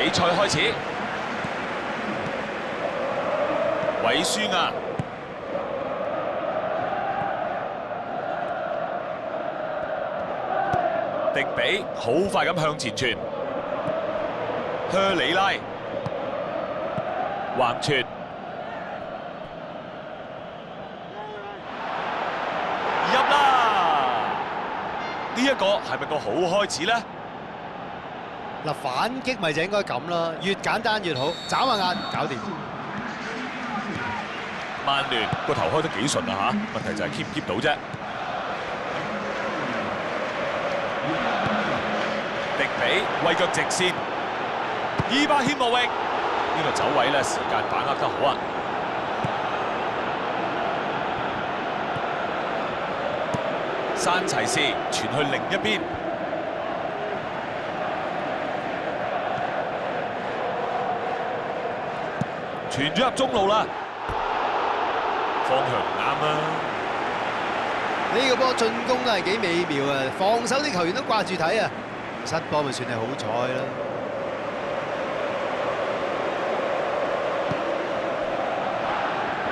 比賽開始，韋舒亞。迪比好快咁向前傳，靴里拉橫傳，入啦！呢一個係咪個好開始呢？嗱，反擊咪就應該咁啦，越簡單越好，眨下眼搞掂。曼聯個頭開得幾順啊嚇，問題就係 keep 唔 keep 到啫。迪比為腳直線，伊巴謙莫域呢個走位咧，時間把握得好啊！山齊士傳去另一邊，傳咗入中路啦，方向唔啱啊！呢個波進攻都係幾美妙啊，防守啲球員都掛住睇啊！失波咪算係好彩啦。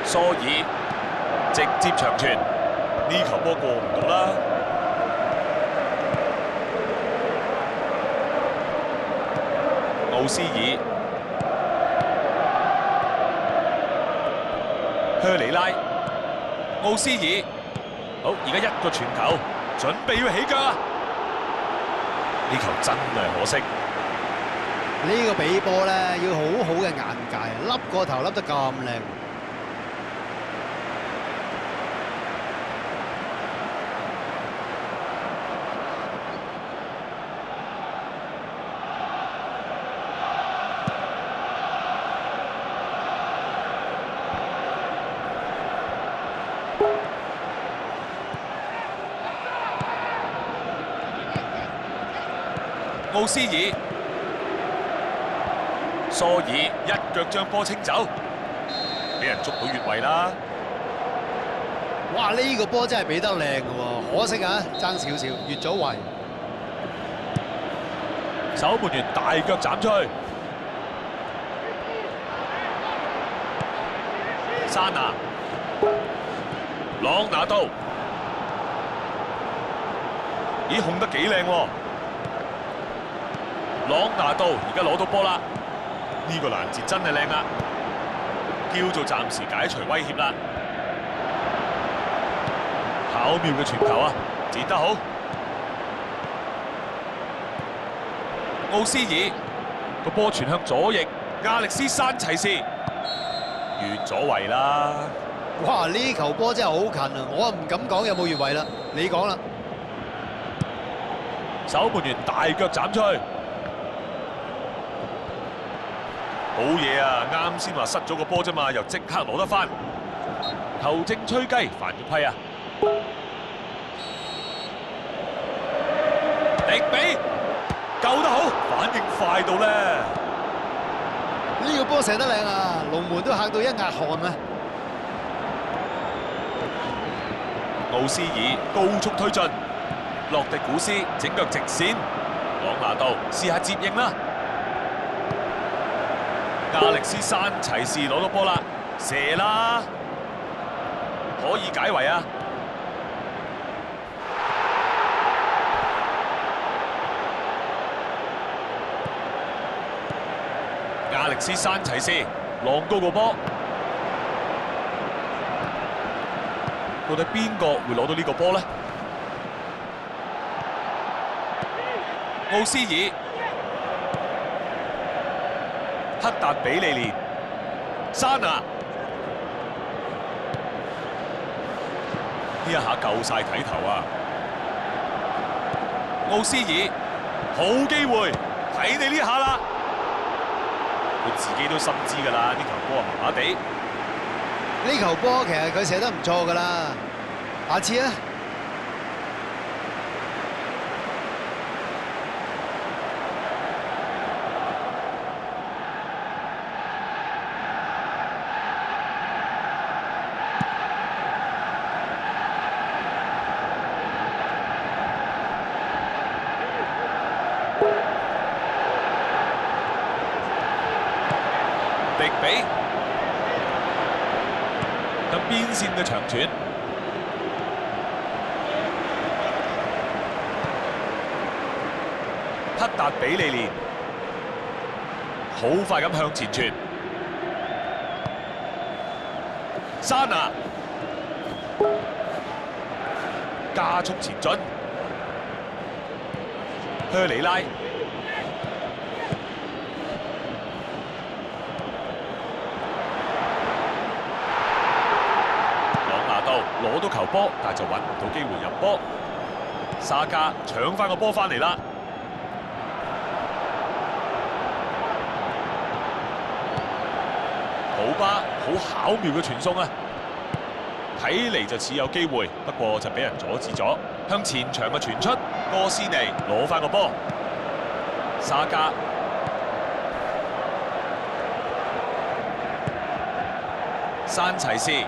蘇爾直接長傳，呢球波過唔到啦。奧斯爾、靴里拉、奧斯爾，好，而家一個傳球，準備要起腳啊！呢球真係可惜。呢個比波咧要好好嘅眼界，笠個頭笠得咁靚。奧斯爾、蘇爾一腳將波清走，俾人捉到越位啦！哇！呢個波真係比得靚嘅喎，可惜啊，爭少少，越咗位。守門員大腳斬出去，沙拿、朗拿度，咦控得幾靚喎！朗拿度而家攞到波啦，呢個攔截真係靚啊，叫做暫時解除威脅啦。巧妙嘅傳球啊，截得好。奧斯爾個波傳向左翼，亞歷斯山齊士越咗位啦。哇！呢球波真係好近啊，我唔敢講有冇越位啦，你講啦。守門員大腳斬出去。好嘢啊！啱先話失咗個波啫嘛，又即刻攞得翻。球證吹雞，犯咗規啊！迪比救得好，反應快到咧。呢個波射得靚啊，龍門都嚇到一額汗啊！奧斯爾高速推進，洛迪古斯整腳直線，朗拿度試下接應啦。亞歷斯山齊士攞到波啦，射啦，可以解圍啊！亞歷斯山齊士浪高個波，到底邊個會攞到呢個波呢？奧斯爾。克達比利連、沙拿，呢一下夠晒睇頭啊！奧斯爾，好機會，睇你呢下啦！佢自己都心知㗎啦，呢球波麻麻地。呢球波其實佢射得唔錯㗎啦，下次啊！迪比向邊線嘅長傳，克達比利連好快咁向前傳，沙拿加速前進，靴里拉。攞到球波，但係就揾唔到機會入波。沙加搶翻個波翻嚟啦！普巴好巧妙嘅傳送啊！睇嚟就似有機會，不過就俾人阻止咗。向前場嘅傳出，哥斯尼攞翻個波，沙加山齊士。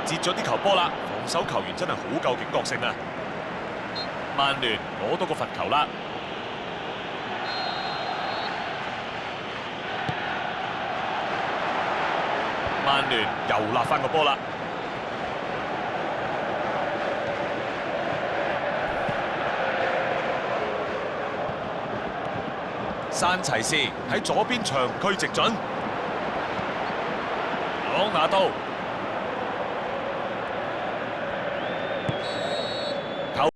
截咗啲球波啦，防守球員真係好夠警覺性啊！曼聯攞到個罰球啦，曼聯又立翻個波啦，山齊士喺左邊長驅直進，朗拿度。